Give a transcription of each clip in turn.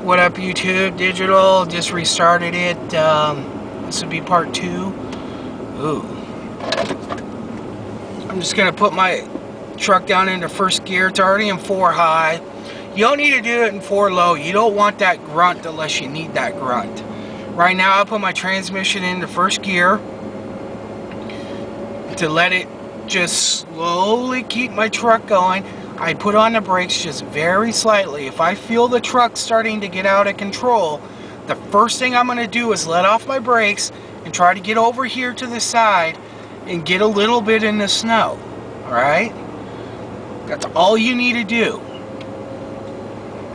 What up, YouTube Digital? Just restarted it. This would be part 2. Ooh. I'm just gonna put my truck down into first gear. It's already in 4 high. You don't need to do it in 4 low. You don't want that grunt unless you need that grunt. Right now, I put my transmission into first gear to let it just slowly keep my truck going. I put on the brakes just very slightly. If I feel the truck starting to get out of control, the first thing I'm going to do is let off my brakes and try to get over here to the side and get a little bit in the snow. Alright? That's all you need to do.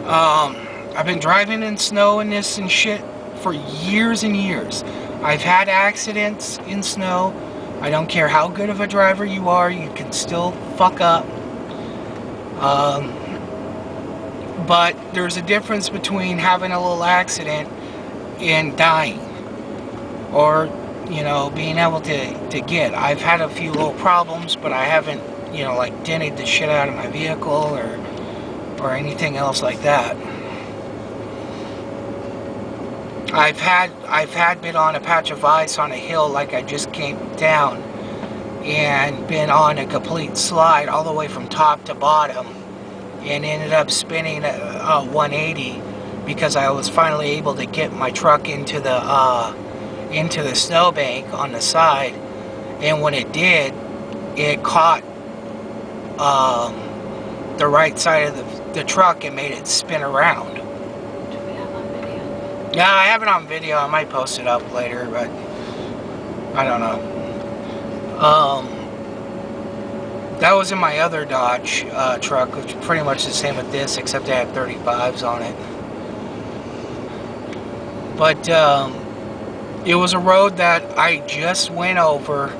I've been driving in snow and this and shit for years and years. I've had accidents in snow. I don't care how good of a driver you are, you can still fuck up. But there's a difference between having a little accident and dying, or, you know, being able to get. I've had a few little problems, but I haven't, you know, like dented the shit out of my vehicle or anything else like that. I've had been on a patch of ice on a hill like I just came down, and been on a complete slide all the way from top to bottom, and ended up spinning a 180 because I was finally able to get my truck into the snowbank on the side, and when it did, it caught the right side of the truck and made it spin around. Yeah, I have it on video. I might post it up later, but I don't know. That was in my other Dodge truck, which is pretty much the same with this, except I had 35s on it. But it was a road that I just went over,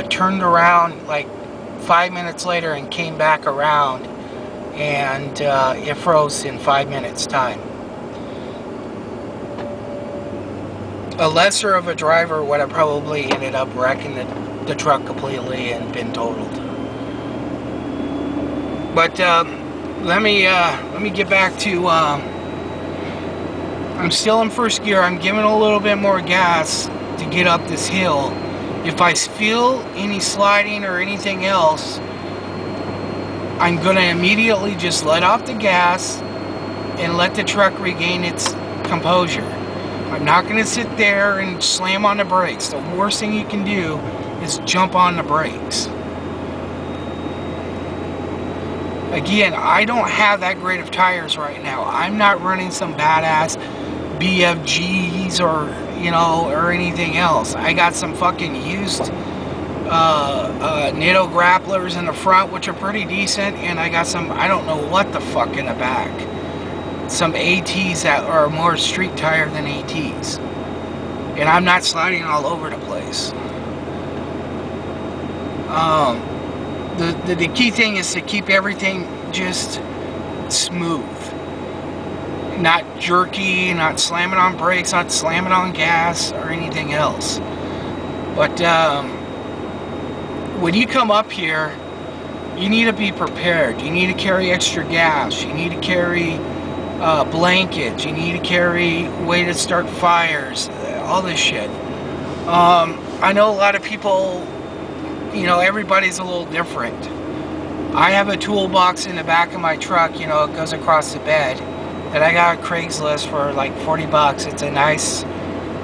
turned around like 5 minutes later and came back around, and it froze in 5 minutes time. A lesser of a driver would have probably ended up wrecking the truck completely and been totaled. But let me get back to. I'm still in first gear. I'm giving a little bit more gas to get up this hill. If I feel any sliding or anything else, I'm gonna immediately just let off the gas and let the truck regain its composure. I'm not going to sit there and slam on the brakes. The worst thing you can do is jump on the brakes. Again, I don't have that great of tires right now. I'm not running some badass BFGs or, you know, or anything else. I got some fucking used Nitto grapplers in the front, which are pretty decent, and I got some, I don't know what the fuck in the back. Some ATs that are more street tire than ATs, and I'm not sliding all over the place. The key thing is to keep everything just smooth, not jerky, not slamming on brakes, not slamming on gas or anything else. But when you come up here, you need to be prepared. You need to carry extra gas. You need to carry blankets, you need to carry way to start fires, all this shit. I know a lot of people, you know, everybody's a little different. I have a toolbox in the back of my truck, you know, it goes across the bed, that I got on Craigslist for like 40 bucks. It's a nice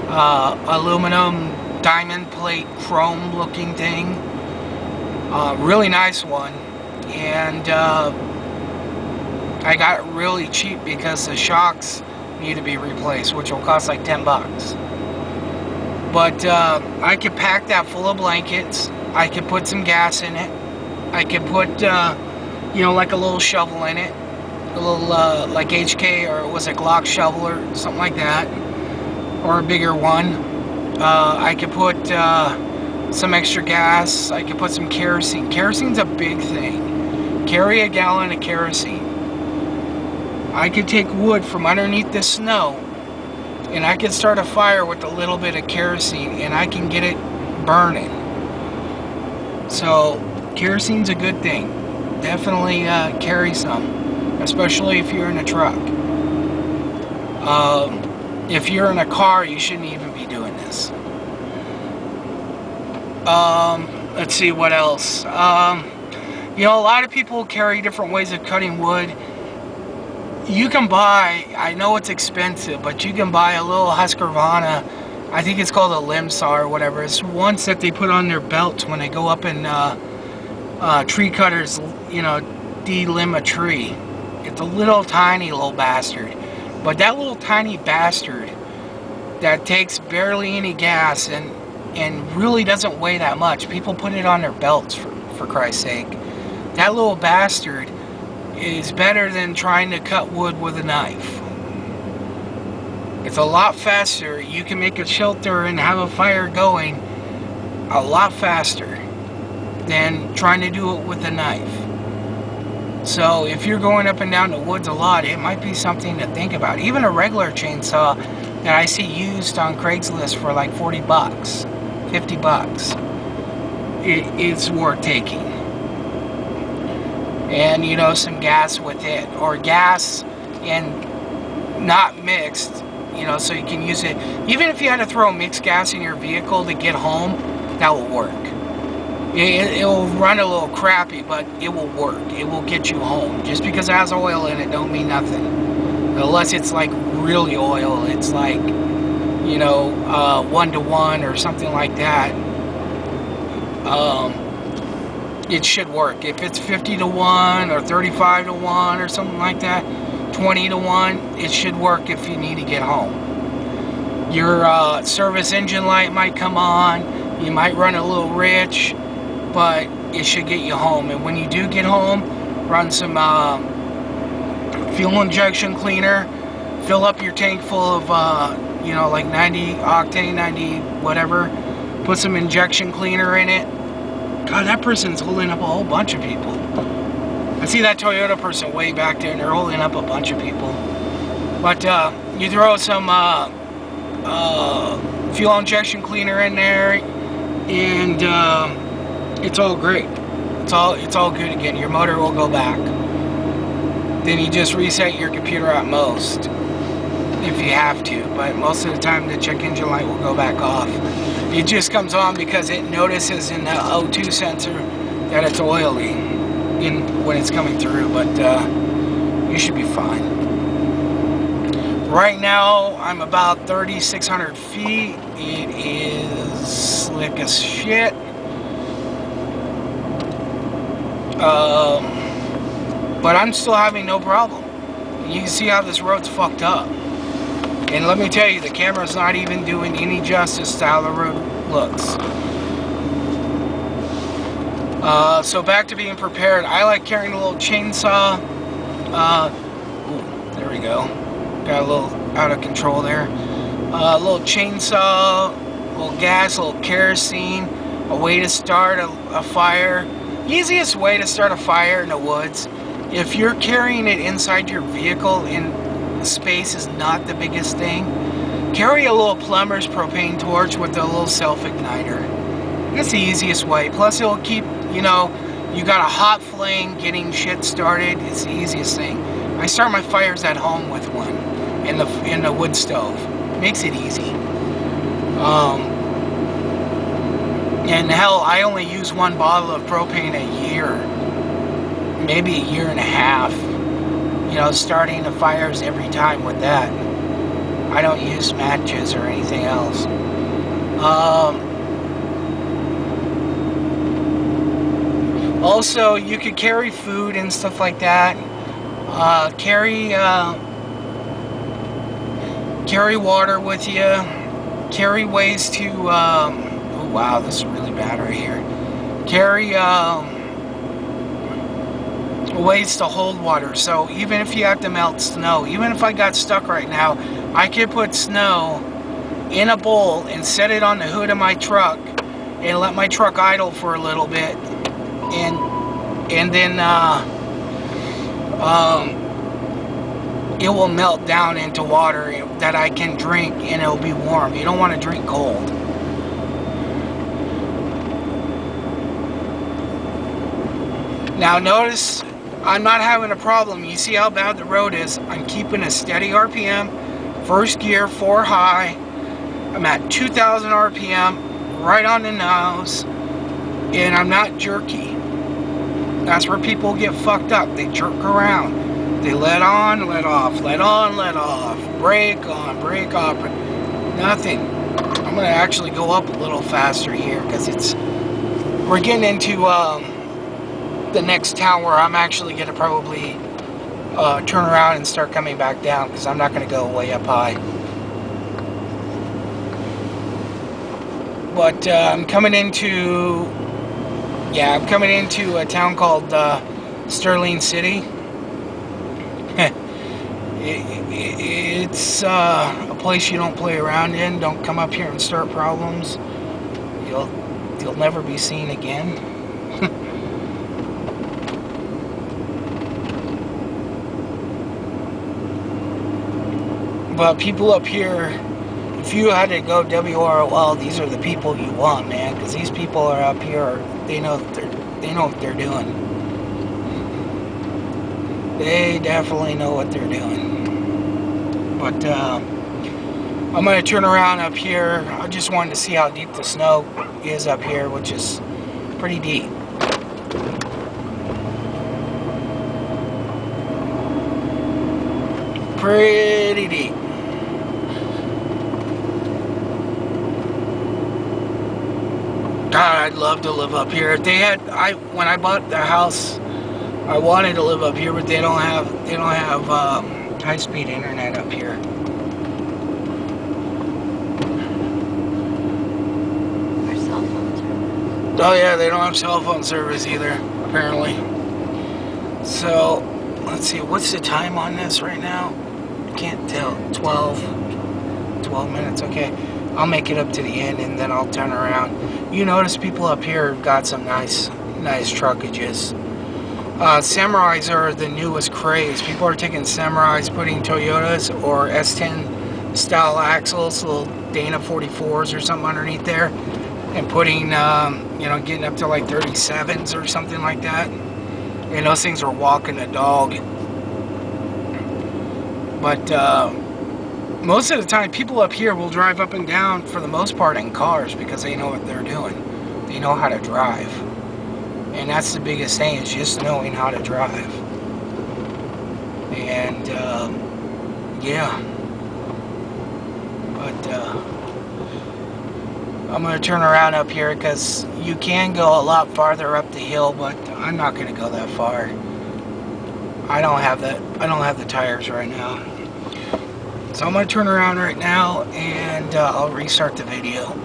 aluminum diamond plate chrome looking thing. Really nice one. And I got it really cheap because the shocks need to be replaced, which will cost like 10 bucks. But I could pack that full of blankets. I could put some gas in it. I could put, you know, like a little shovel in it. A little, like HK, or was it Glock shovel or something like that. Or a bigger one. I could put some extra gas. I could put some kerosene. Kerosene's a big thing. Carry a gallon of kerosene. I could take wood from underneath the snow, and I could start a fire with a little bit of kerosene, and I can get it burning. So kerosene's a good thing. Definitely carry some, especially if you're in a truck. If you're in a car, you shouldn't even be doing this. Let's see what else. You know, a lot of people carry different ways of cutting wood. You can buy, I know it's expensive, but you can buy a little Husqvarna, I think it's called a limb saw or whatever. It's ones that they put on their belts when they go up in tree cutters, you know, delimb a tree. It's a little tiny little bastard. But that little tiny bastard that takes barely any gas and really doesn't weigh that much. People put it on their belts, for Christ's sake. That little bastard is better than trying to cut wood with a knife. It's a lot faster. You can make a shelter and have a fire going a lot faster than trying to do it with a knife. So if you're going up and down the woods a lot, it might be something to think about. Even a regular chainsaw that I see used on Craigslist for like 40 bucks, 50 bucks, it's worth taking. And, you know, some gas with it, or gas and not mixed, you know, so you can use it. Even if you had to throw mixed gas in your vehicle to get home, that will work. It will run a little crappy, but it will work. It will get you home. Just because it has oil in it don't mean nothing. Unless it's like really oil. It's like, you know, 1-to-1 or something like that. It should work. If it's 50-to-1 or 35-to-1 or something like that, 20-to-1, it should work if you need to get home. Your service engine light might come on. You might run a little rich, but it should get you home. And when you do get home, run some fuel injection cleaner. Fill up your tank full of, you know, like 90 octane, 90 whatever. Put some injection cleaner in it. God, that person's holding up a whole bunch of people. I see that Toyota person way back there, and they're holding up a bunch of people. But you throw some fuel injection cleaner in there, and it's all great. It's all good again. Your motor will go back. Then you just reset your computer at most, if you have to. But most of the time, the check engine light will go back off. It just comes on because it notices in the O2 sensor that it's oily when it's coming through. But you should be fine. Right now, I'm about 3,600 feet. It is slick as shit. But I'm still having no problem. You can see how this road's fucked up. And let me tell you, the camera's not even doing any justice to how the road looks. So back to being prepared. I like carrying a little chainsaw. Ooh, there we go. Got a little out of control there. A little chainsaw, a little gas, a little kerosene, a way to start a fire. Easiest way to start a fire in the woods, if you're carrying it inside your vehicle and space is not the biggest thing, carry a little plumber's propane torch with a little self-igniter. That's the easiest way. Plus it'll keep, you know, you got a hot flame getting shit started. It's the easiest thing. I start my fires at home with one in the wood stove. Makes it easy. And hell, I only use one bottle of propane a year, maybe a year and a half. You know, starting the fires every time with that. I don't use matches or anything else. Also, you could carry food and stuff like that. Carry water with you. Carry ways to, oh wow, this is really bad right here. Carry ways to hold water. So even if you have to melt snow, even if I got stuck right now, I could put snow in a bowl and set it on the hood of my truck and let my truck idle for a little bit, and then it will melt down into water that I can drink, and it'll be warm. You don't want to drink cold. Now notice I'm not having a problem. You see how bad the road is. I'm keeping a steady RPM. First gear, 4 high. I'm at 2,000 RPM, right on the nose, and I'm not jerky. That's where people get fucked up. They jerk around. They let on, let off, let on, let off, brake on, brake off. Nothing. I'm gonna actually go up a little faster here because we're getting into the next town where I'm actually gonna probably turn around and start coming back down because I'm not gonna go way up high. But I'm coming into a town called Sterling City. It's a place you don't play around in. Don't come up here and start problems. You'll never be seen again. But people up here, if you had to go WROL, these are the people you want, man, because these people are up here. They know what they're doing. They definitely know what they're doing. But I'm gonna turn around up here. I just wanted to see how deep the snow is up here, which is pretty deep. Pretty deep. God, I'd love to live up here. If they had, when I bought the house, I wanted to live up here, but they don't have high-speed internet up here. Or cell phone service. Oh yeah, they don't have cell phone service either, apparently. So, let's see, what's the time on this right now? I can't tell. 12 minutes, okay. I'll make it up to the end and then I'll turn around. You notice people up here have got some nice truckages. Samurais are the newest craze. People are taking Samurais, putting Toyotas or S10 style axles, little Dana 44s or something underneath there, and putting, getting up to like 37s or something like that. And those things are walking the dog. But most of the time, people up here will drive up and down for the most part in cars because they know what they're doing. They know how to drive. And that's the biggest thing, is just knowing how to drive. And, yeah. But, I'm going to turn around up here because you can go a lot farther up the hill, but I'm not going to go that far. I don't have the tires right now. So I'm going to turn around right now and I'll restart the video.